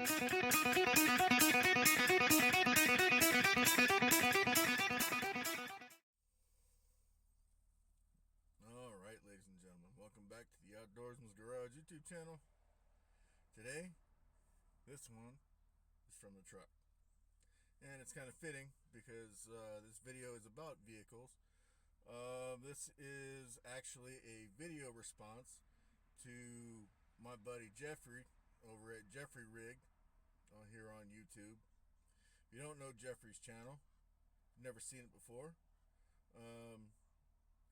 Alright, ladies and gentlemen, welcome back to the Outdoorsman's Garage YouTube channel. Today, this one is from the truck. And it's kind of fitting because this video is about vehicles. This is actually a video response to my buddy Jeffrey over at JeffreyRigged here on YouTube. If you don't know Jeffrey's channel, never seen it before,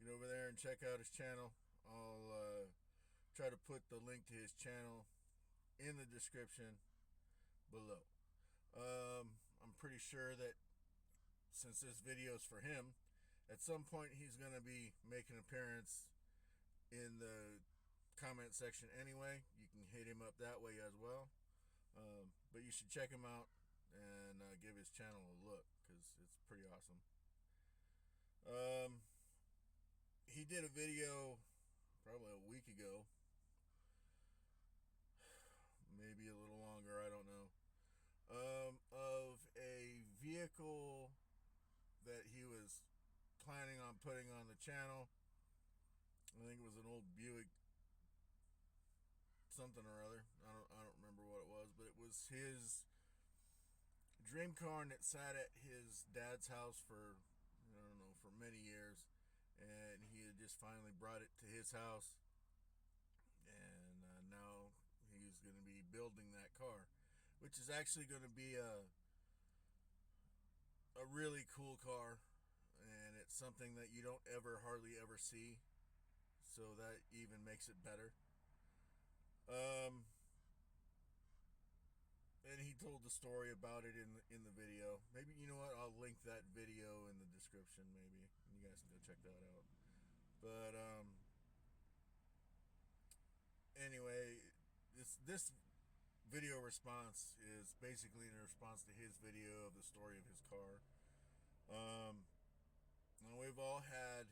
get over there and check out his channel. I'll try to put the link to his channel in the description below. I'm pretty sure that since this video is for him, at some point he's going to be making an appearance in the comment section anyway. You can hit him up that way as well. But you should check him out and give his channel a look because it's pretty awesome. He did a video probably a week ago, maybe a little longer, I don't know, of a vehicle that he was planning on putting on the channel. I think it was an old Buick something or other. I don't remember what it was, but it was his dream car, and it sat at his dad's house for, I don't know, for many years. And he had just finally brought it to his house, and now he's going to be building that car, which is actually going to be a really cool car, and it's something that you don't hardly ever see, so that even makes it better. And he told the story about it in the video. Maybe, you know what, I'll link that video in the description. Maybe you guys can go check that out. But anyway, this video response is basically in response to his video of the story of his car. Now we've all had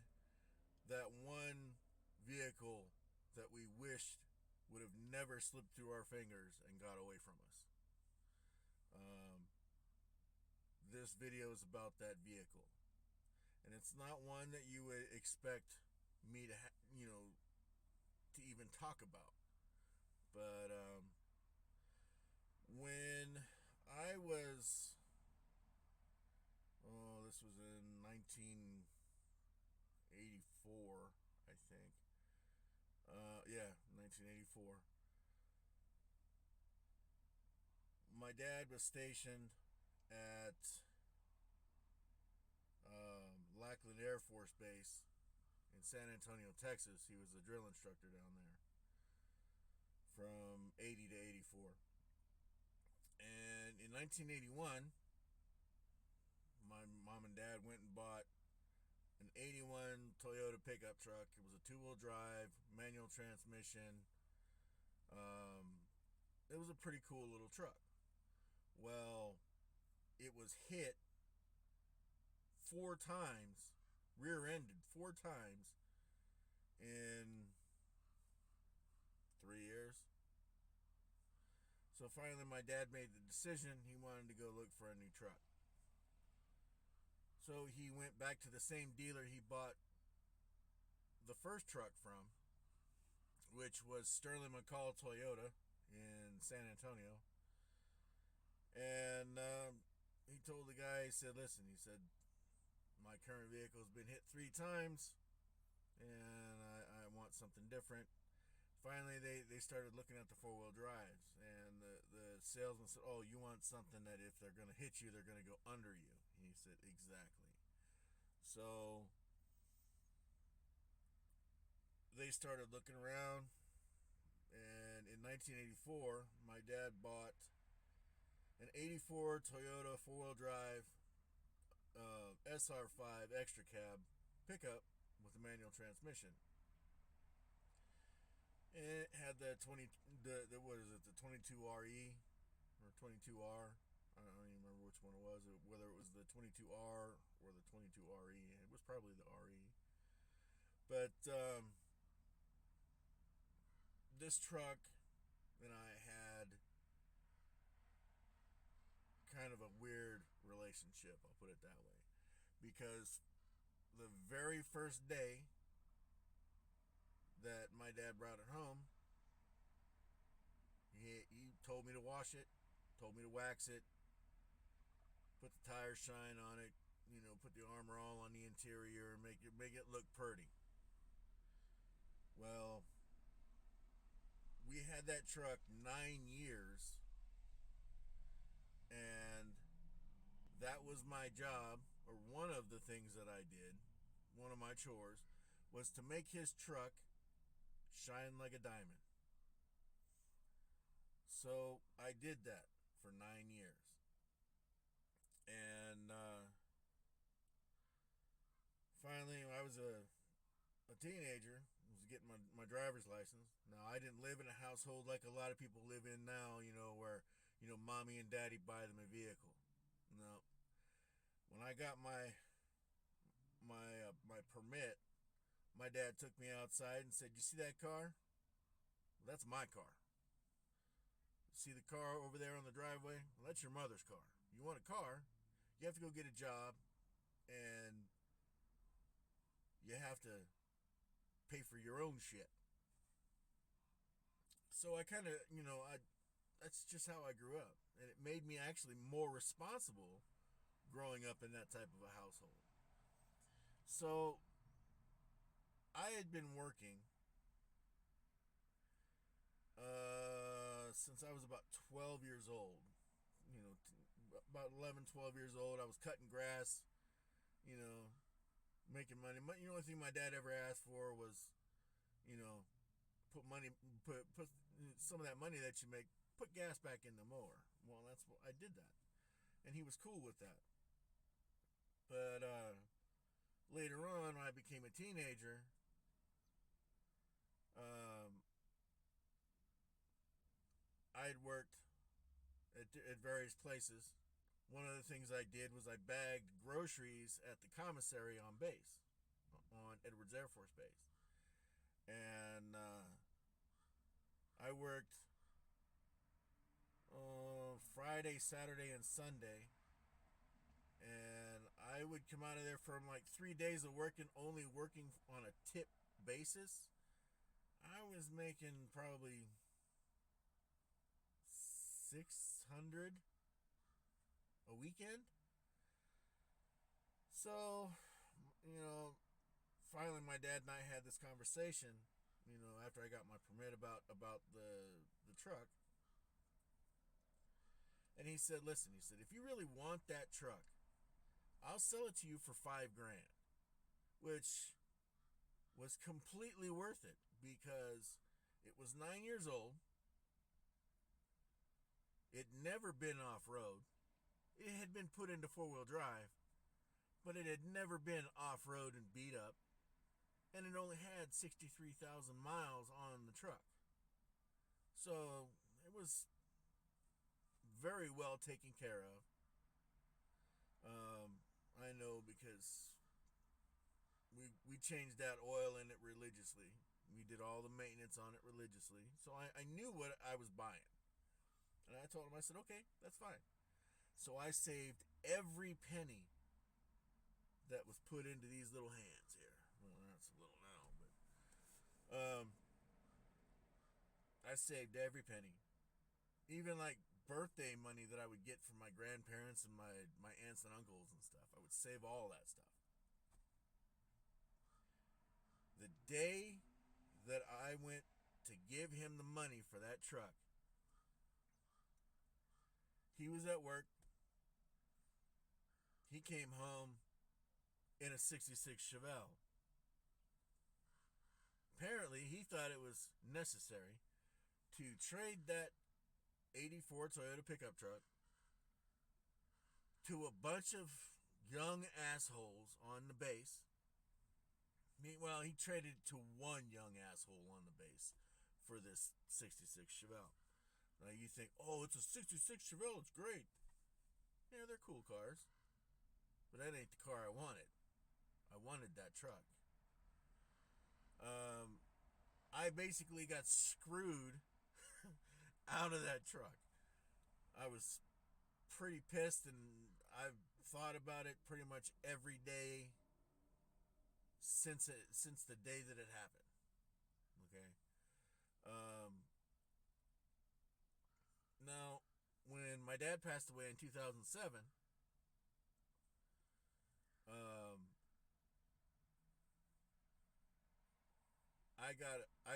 that one vehicle that we wished would have never slipped through our fingers and got away from us. This video is about that vehicle, and it's not one that you would expect me to to even talk about. But when I was, this was in 1984, I think. 1984. My dad was stationed at Lackland Air Force Base in San Antonio, Texas. He was a drill instructor down there from 80 to 84. And in 1981, my mom and dad went and bought an 81 Toyota pickup truck. It was a two-wheel drive, manual transmission. It was a pretty cool little truck. Well, it was hit 4 times, rear-ended 4 times in 3 years. So finally my dad made the decision he wanted to go look for a new truck. So he went back to the same dealer he bought the first truck from, which was Sterling McCall Toyota in San Antonio. And he told the guy, he said, listen, he said, my current vehicle has been hit 3 times, and I want something different. Finally, they started looking at the 4-wheel drives, and the salesman said, oh, you want something that if they're going to hit you, they're going to go under you. And he said, exactly. So they started looking around, and in 1984, my dad bought an 84 Toyota 4-wheel drive SR5 extra cab pickup with a manual transmission. And it had the 22RE or 22R. I don't even remember which one it was, whether it was the 22R or the 22RE. It was probably the RE. But this truck that I had relationship, I'll put it that way. Because the very first day that my dad brought it home, he told me to wash it, told me to wax it, put the tire shine on it, put the Armor All on the interior, and make it look pretty. Well, we had that truck 9 years, and that was my job, or one of the things that I did, one of my chores, was to make his truck shine like a diamond. So I did that for 9 years. And finally, I was a teenager. I was getting my driver's license. Now, I didn't live in a household like a lot of people live in now, where, mommy and daddy buy them a vehicle. No. When I got my permit, my dad took me outside and said, "You see that car? Well, that's my car. See the car over there on the driveway? Well, that's your mother's car. You want a car, you have to go get a job, and you have to pay for your own shit." So I kind of, that's just how I grew up. And it made me actually more responsible growing up in that type of a household. So I had been working since I was about 12 years old. About 11, 12 years old. I was cutting grass, making money. The only thing my dad ever asked for was, put some of that money that you make, put gas back in the mower. Well, that's what I did that. And he was cool with that. But later on, when I became a teenager, I had worked at various places. One of the things I did was I bagged groceries at the commissary on base, on Edwards Air Force Base. And I worked Friday, Saturday, and Sunday. And I would come out of there from like 3 days of only working on a tip basis. I was making probably $600 a weekend. So, finally my dad and I had this conversation, after I got my permit about the truck. And he said, "Listen," he said, "if you really want that truck, I'll sell it to you for $5,000, which was completely worth it because it was 9 years old. It'd never been off-road. It had been put into four-wheel drive, but it had never been off-road and beat up. And it only had 63,000 miles on the truck. So it was very well taken care of. I know because we changed that oil in it religiously. We did all the maintenance on it religiously. So I knew what I was buying. And I told him, I said, "Okay, that's fine." So I saved every penny that was put into these little hands here. Well, that's a little now, but I saved every penny. Even like birthday money that I would get from my grandparents and my aunts and uncles and stuff. I would save all that stuff. The day that I went to give him the money for that truck, he was at work. He came home in a 66 Chevelle. Apparently, he thought it was necessary to trade that 84 Toyota pickup truck to a bunch of young assholes on the base. Meanwhile, he traded it to one young asshole on the base for this 66 Chevelle. Now you think, "Oh, it's a 66 Chevelle, it's great." Yeah, they're cool cars. But that ain't the car I wanted. I wanted that truck. I basically got screwed out of that truck. I was pretty pissed, and thought about it pretty much every day since the day that it happened. Okay. Now, when my dad passed away in 2007, I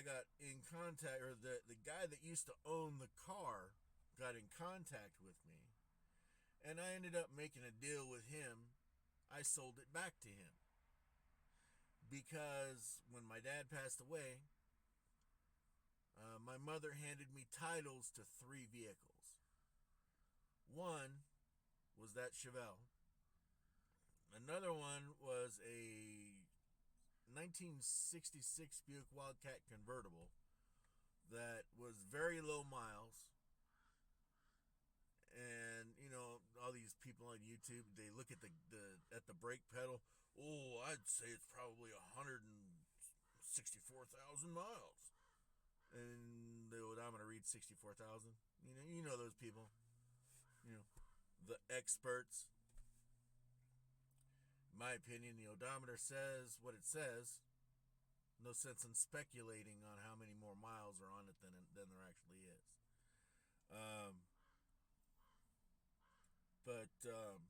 got in contact, or the guy that used to own the car got in contact with me, and I ended up making a deal with him. I sold it back to him because when my dad passed away, my mother handed me titles to 3 vehicles. One was that Chevelle. Another one was a 1966 Buick Wildcat convertible that was very low miles. And you know, all these people on YouTube, they look at the brake pedal. Oh, I'd say it's probably 164,000 miles, and the odometer reads 64,000. You know those people. You know, the experts. In my opinion, the odometer says what it says. No sense in speculating on how many more miles are on it than there actually is. But oh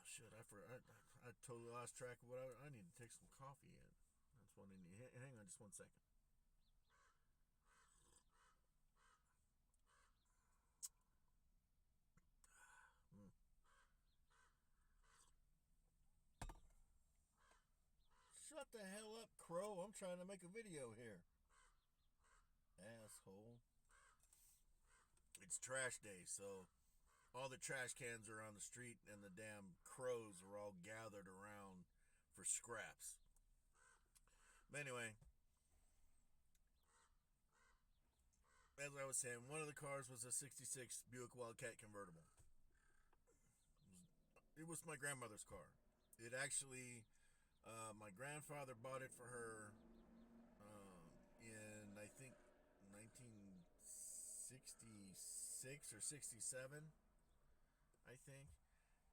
shit, I totally lost track of what I need to take some coffee in. That's what I need. Hang on just 1 second. Shut the hell up, Crow. I'm trying to make a video here. Asshole. It's trash day, so all the trash cans are on the street and the damn crows are all gathered around for scraps. But anyway, as I was saying, one of the cars was a 66 Buick Wildcat convertible. It was my grandmother's car. It actually, my grandfather bought it for her in, I think, 1966 or 67, I think.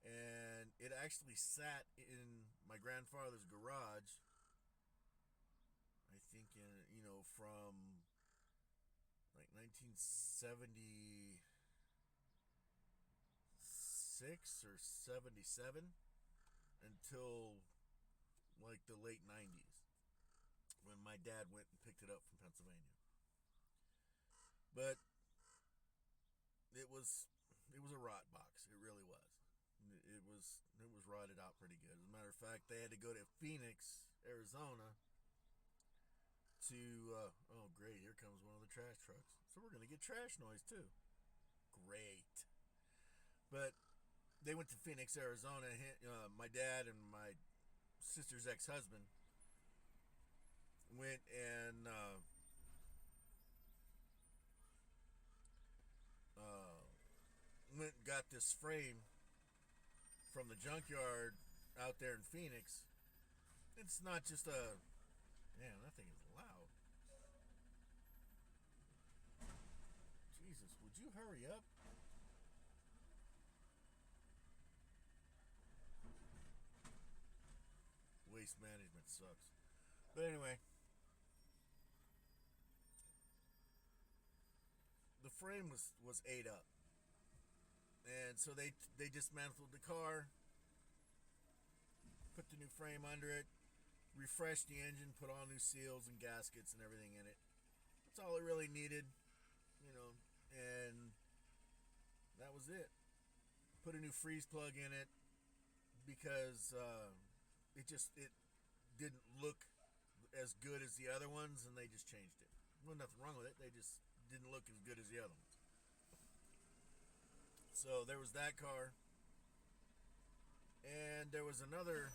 And it actually sat in my grandfather's garage, I think, from like 1976 or 77 until like the late 90s, when my dad went and picked it up from Pennsylvania. But it was a rot box. It really was. It was rotted out pretty good. As a matter of fact, they had to go to Phoenix, Arizona to oh great, here comes one of the trash trucks. So we're gonna get trash noise too. Great. But they went to Phoenix, Arizona. My dad and my sister's ex-husband went and went and got this frame from the junkyard out there in Phoenix. It's not just a... Damn, that thing is loud. Jesus, would you hurry up? Waste management sucks. But anyway, the frame was ate up. And so they dismantled the car, put the new frame under it, refreshed the engine, put all new seals and gaskets and everything in it. That's all it really needed, and that was it. Put a new freeze plug in it because it didn't look as good as the other ones, and they just changed it. Well, nothing wrong with it. They just didn't look as good as the other ones. So there was that car, and there was another.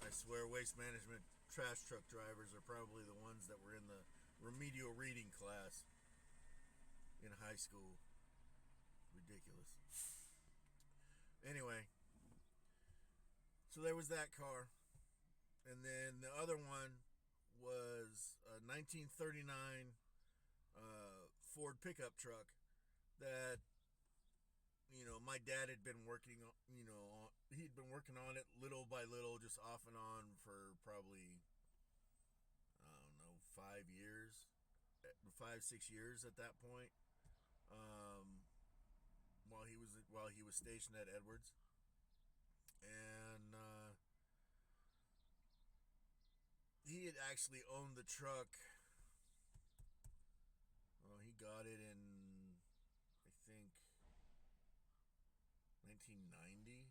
I swear, Waste Management trash truck drivers are probably the ones that were in the remedial reading class in high school. Ridiculous. Anyway, so there was that car. And then the other one was a 1939 Ford pickup truck that, my dad had been working on, he'd been working on it little by little, just off and on for probably, I don't know, 6 years at that point. While he was stationed at Edwards. And he had actually owned the truck. Well, he got it in, I think, 1990.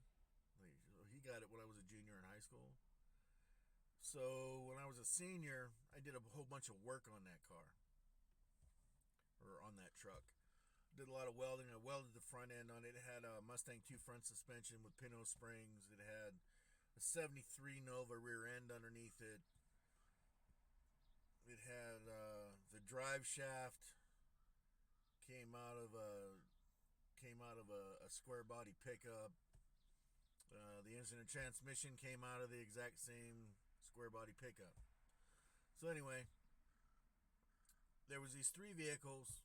He got it when I was a junior in high school. So when I was a senior, I did a whole bunch of work on that car, or on that truck. Did a lot of welding. I welded the front end on it. It had a Mustang 2 front suspension with Pinot springs. It had a 73 Nova rear end underneath it. It had the drive shaft came out of a square body pickup. The engine and transmission came out of the exact same square body pickup. So anyway, there was these 3 vehicles,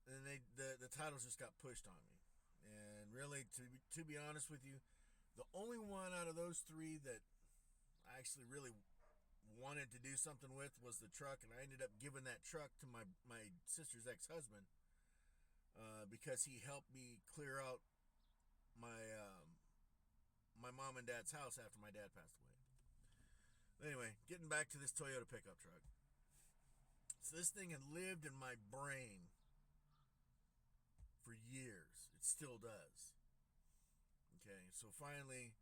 and the titles just got pushed on me. And really, to be honest with you, the only one out of those 3 that I actually really wanted to do something with was the truck, and I ended up giving that truck to my sister's ex-husband because he helped me clear out my mom and dad's house after my dad passed away. Anyway, getting back to this Toyota pickup truck. So this thing had lived in my brain for years. It still does. Okay, so finally,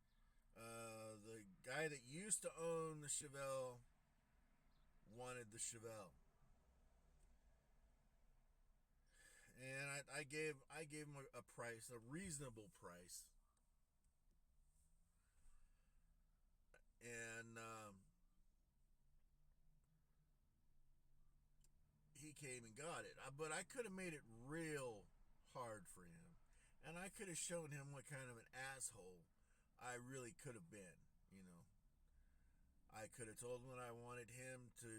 the guy that used to own the Chevelle wanted the Chevelle, and I gave him a price, a reasonable price, and he came and got it. But I could have made it real hard for him, and I could have shown him what kind of an asshole I really could have been. I could have told him that I wanted him to,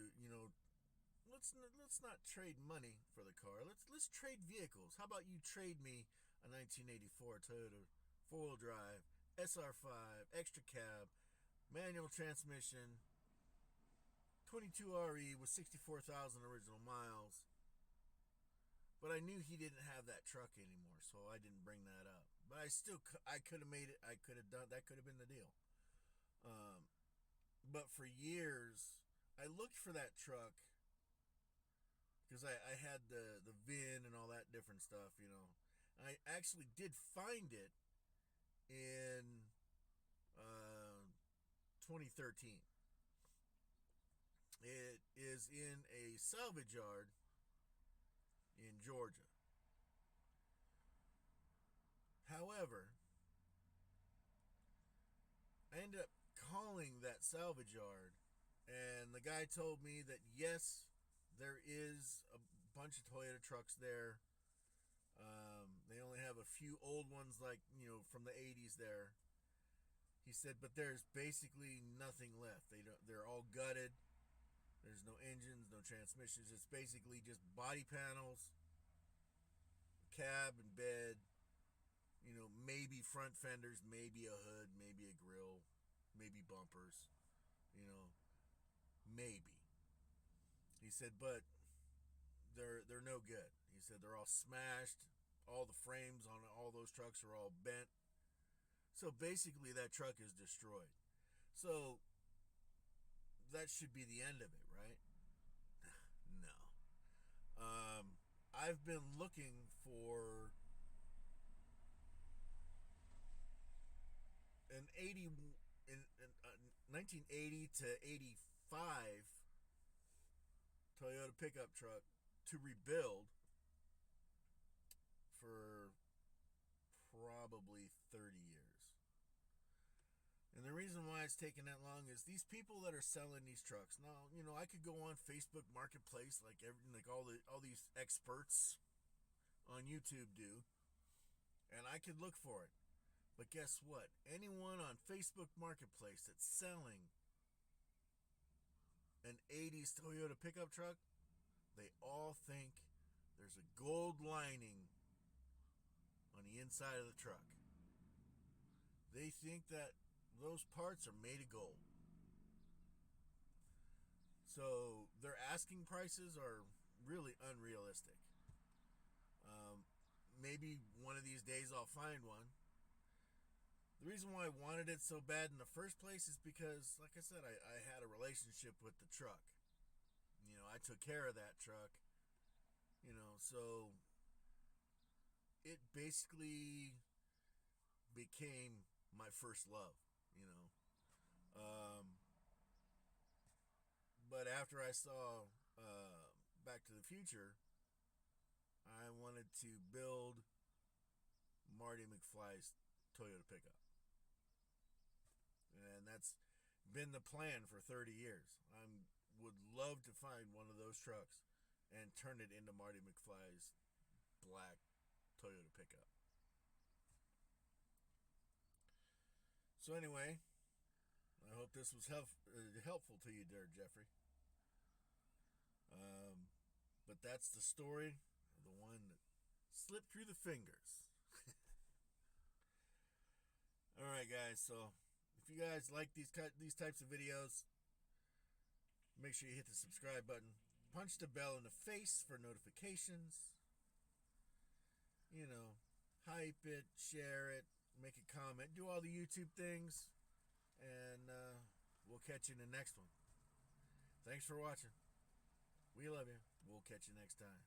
let's not trade money for the car. Let's trade vehicles. How about you trade me a 1984 Toyota 4-wheel drive SR5 extra cab manual transmission 22RE with 64,000 original miles. But I knew he didn't have that truck anymore, so I didn't bring that up. But I could have made it. I could have done that. Could have been the deal. But for years, I looked for that truck because I had the VIN and all that different stuff, I actually did find it in 2013. It is in a salvage yard in Georgia. However, I ended up calling that salvage yard, and the guy told me that yes, there is a bunch of Toyota trucks there. They only have a few old ones, like, from the 80s there. He said, but there's basically nothing left. They're all gutted. There's no engines, no transmissions. It's basically just body panels, cab and bed, maybe front fenders, maybe a hood, maybe a grill, maybe bumpers, maybe. He said, but they're no good. He said they're all smashed. All the frames on all those trucks are all bent. So basically that truck is destroyed. So that should be the end of it, right? No. I've been looking for an 1980 to 85 Toyota pickup truck to rebuild for probably 30 years. And the reason why it's taking that long is these people that are selling these trucks. Now, you know, I could go on Facebook Marketplace like all these experts on YouTube do, and I could look for it. But guess what? Anyone on Facebook Marketplace that's selling an 80s Toyota pickup truck, they all think there's a gold lining on the inside of the truck. They think that those parts are made of gold. So their asking prices are really unrealistic. Maybe one of these days I'll find one. The reason why I wanted it so bad in the first place is because, like I said, I had a relationship with the truck. You know, I took care of that truck. You know, so it basically became my first love, you know. But after I saw Back to the Future, I wanted to build Marty McFly's Toyota pickup. And that's been the plan for 30 years. I would love to find one of those trucks and turn it into Marty McFly's black Toyota pickup. So anyway, I hope this was helpful to you there, Jeffrey. But that's the story of the one that slipped through the fingers. All right, guys. So if you guys like these types of videos, make sure you hit the subscribe button. Punch the bell in the face for notifications. You know, hype it, share it, make a comment, do all the YouTube things, and we'll catch you in the next one. Thanks for watching. We love you. We'll catch you next time.